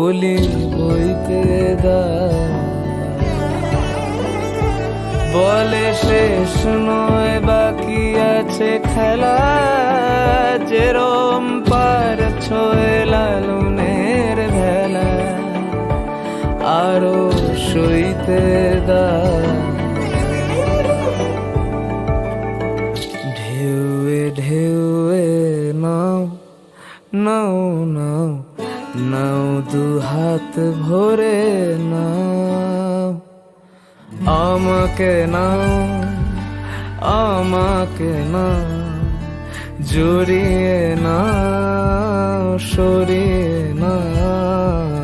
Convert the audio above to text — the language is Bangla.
কলি বইতে দাও। বলে শেষ নয় বাকি আছে খেলা, যেরম পার ছয় লালনের ভেলা, আরো সইতে দাও। ঢেউয়ে ঢেউয়ে নাও নাও নাও নাও, দু হাত ভরে নাও। আমাকে নাও আমাকে নাও, জড়িয়ে নাও সরিয়ে নাও।